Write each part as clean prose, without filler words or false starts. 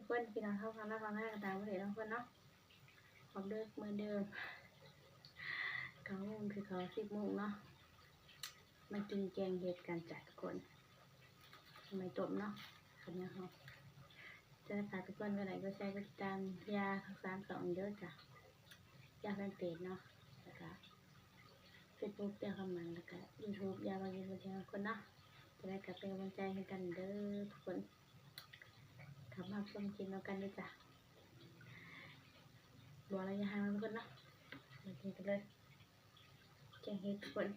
คนพี่น้องเข้าฟังแล้วฟังให้กันตามประเทศทุกคนเนาะพร้อมเด้อเหมือนเดิม9 โมงคือเขา10 โมงเนาะมากินแกงเห็ดกันจ้ะทุกคนไม่ต้มเนาะคันนี้เฮาจะฝากทุกคนก็ได้ก็แชร์ก็ติดตามยาทั้ง3 2เด้อจ้ะยาแฟนเพจเนาะแล้วก็ Facebook ยาคำมันแล้วก็ YouTube ยาบางทีบางทีคนเนาะจะได้กลับเป็นกำลังใจให้กันเด้อทุกคนขับมาชมกินแล้วกันด้วยจ้ะบอกอะไรอย่าห่างทุกคนเนาะมากินกันเลยแกงเห็ดทุกคน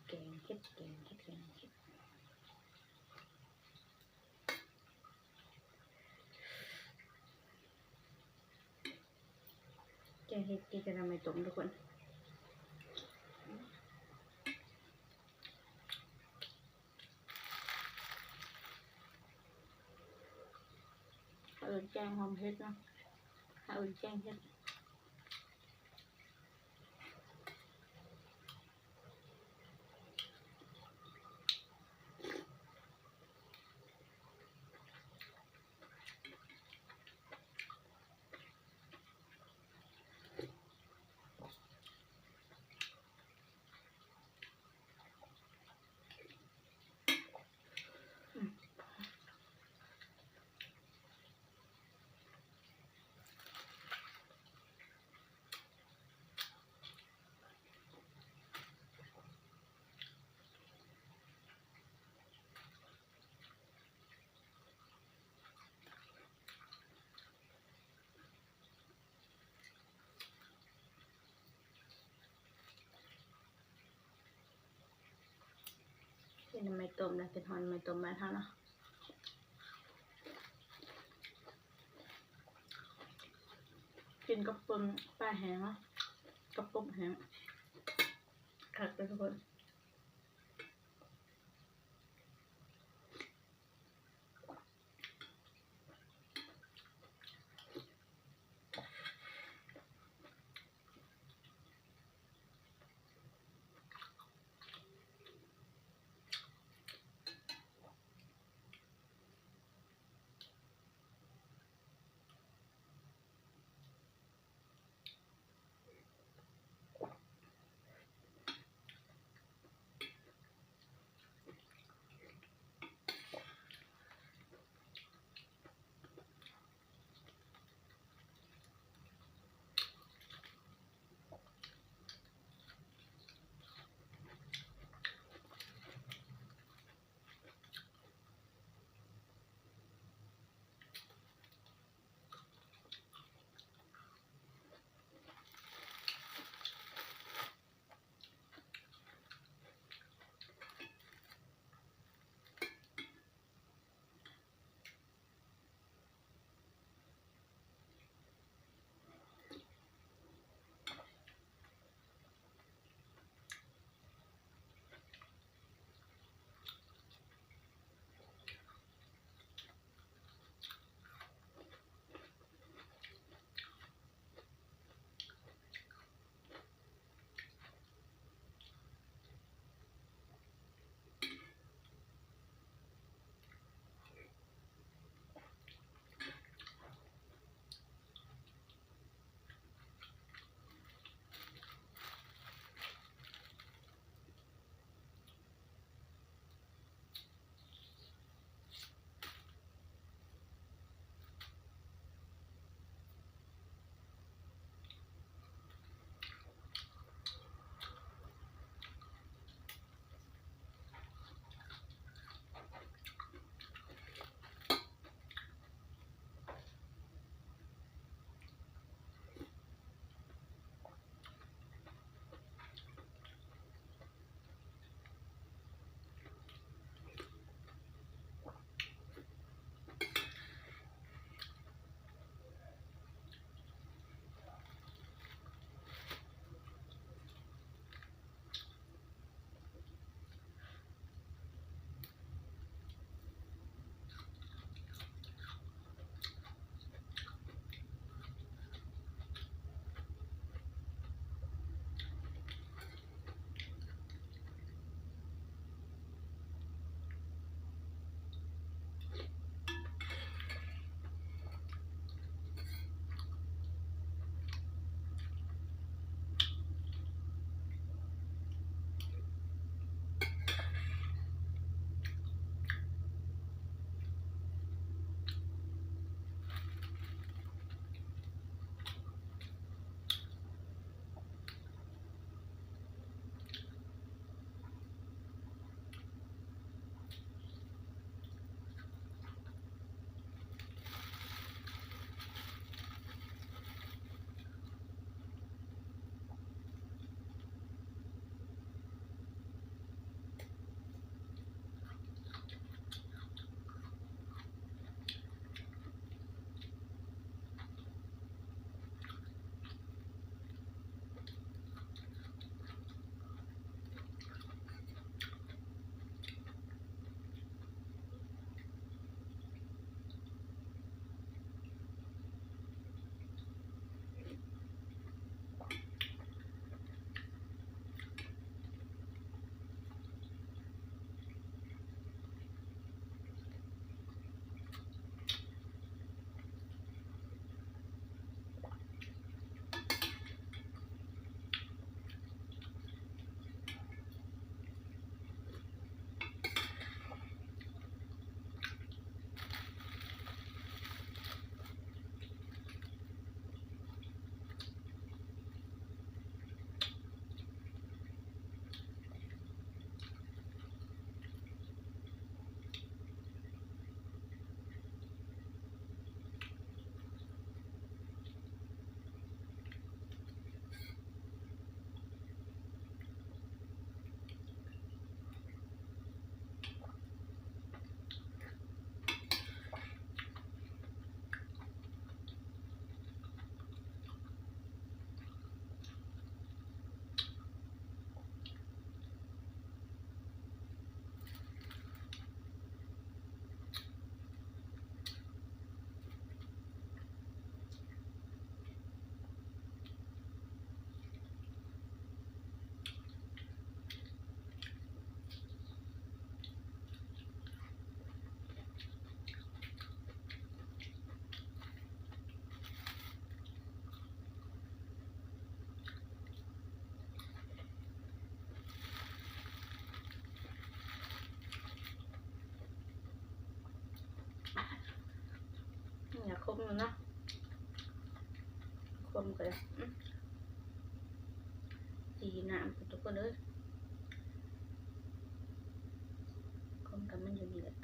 แกงเห็ดแกงเห็ดกินกันทำไมต้มทุกคนแกงหอมเห็ดเนาะแกงเห็ดเป็นไม่ต้มนะเป็นหอนไม่ต้มบ้านเฮาเนาะกินกับปนปลาแห้งเนาะกับปมแห้งคักเลยทุกคน อยากคมอยู่เนาะคมก็ได้สีน้ำทุกคนเลยคมกับมันอยู่นี่แหละ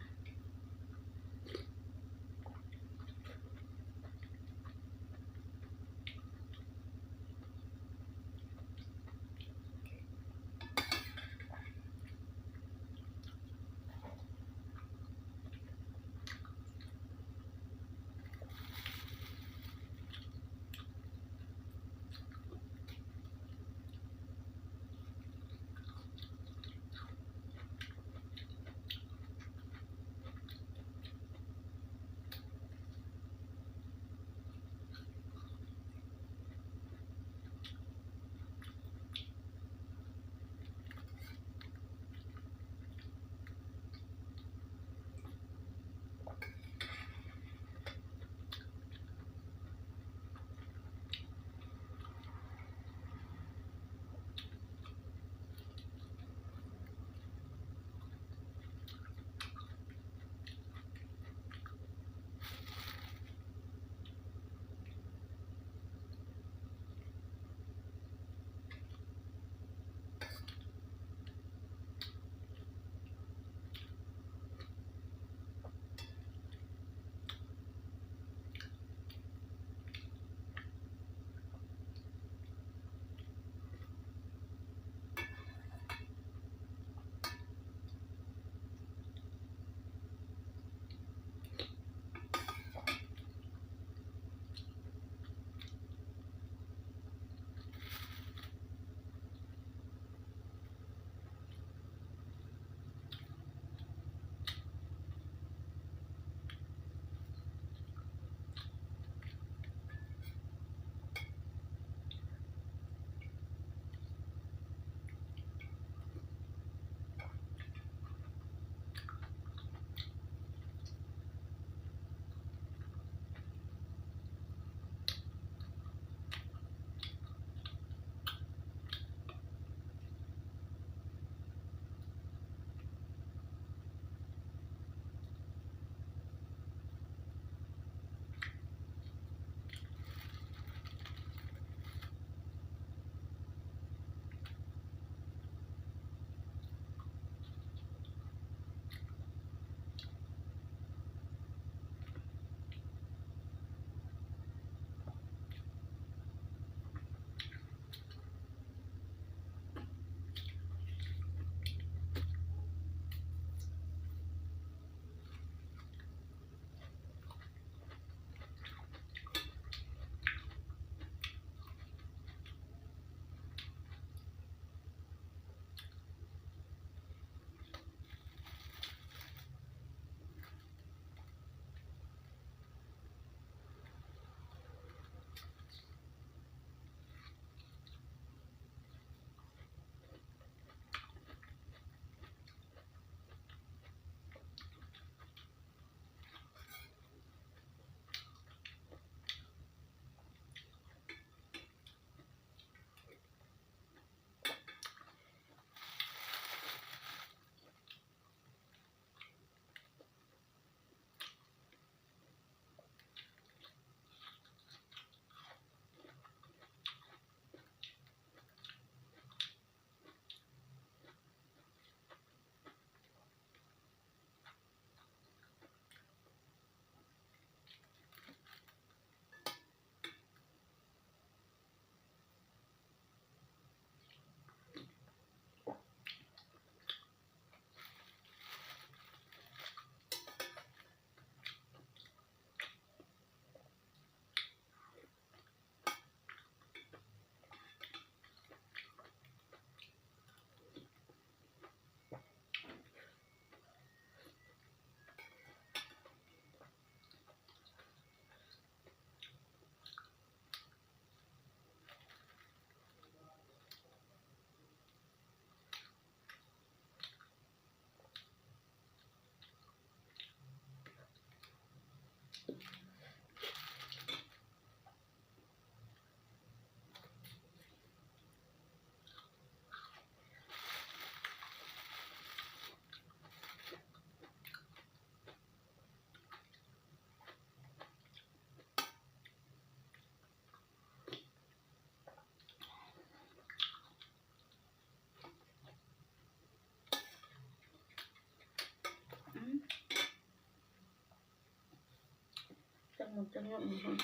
หมดจังหวะทุกคน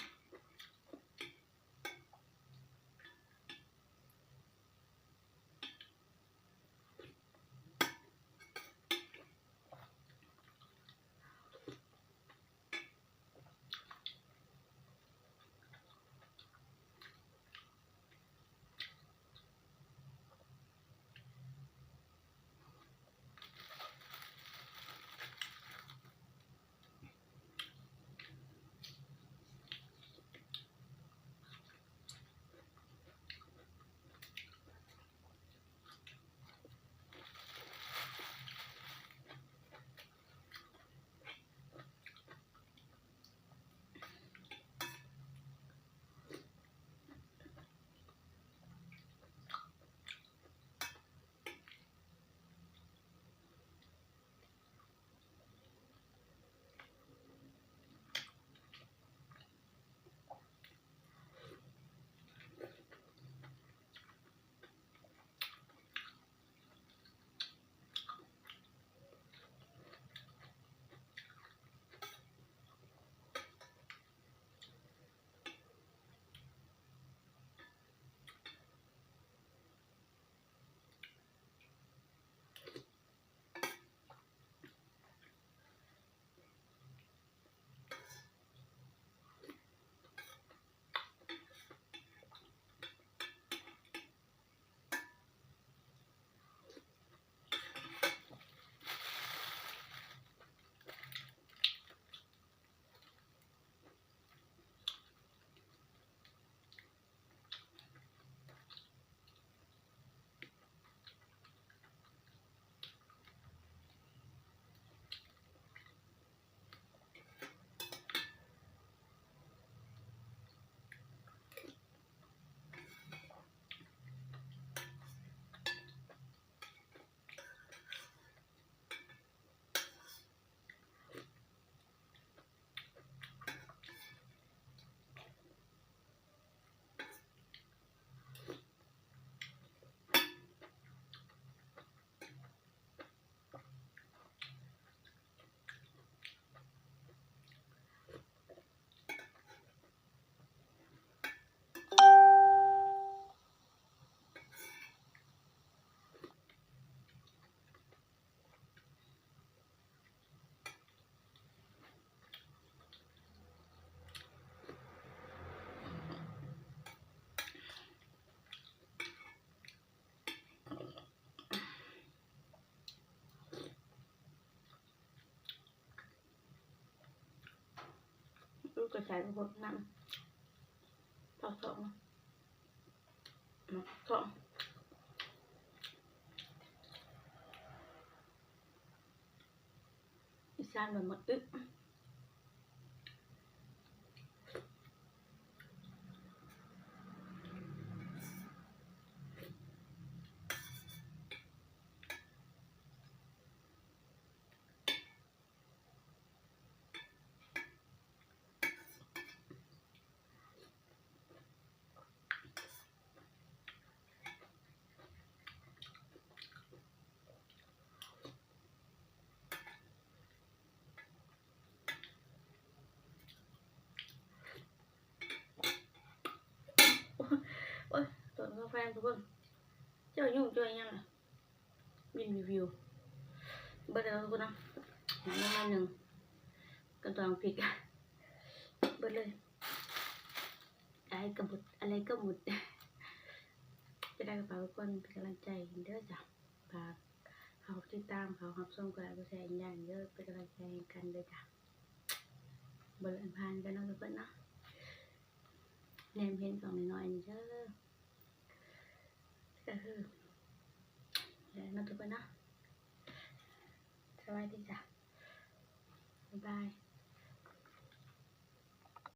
ลูกกระจายพวกน้ำทอดสองสองอีสานแบบมันอึโอ้ยตัวกาแฟทุกคนเจ้ายุ่งจ้อยยังบินรีวิวเบอร์เดียวทุกคนนะน้ำมันหนึ่งกระตองพริกเบอร์เลยอะไรก็หมดจะได้กระเป๋าทุกคนเป็นกำลังใจเด้อจ้ะฝากเขาติดตามเขารับชมกันก็แชร์อย่างเยอะเป็นกำลังใจกันเด้อจ้ะเบอร์อันพันกันนะทุกคนนะแนมเพนสองน้อยๆเด้อแล้วนะทุกคนนะสวัสดีจ้ะบ๊ายบาย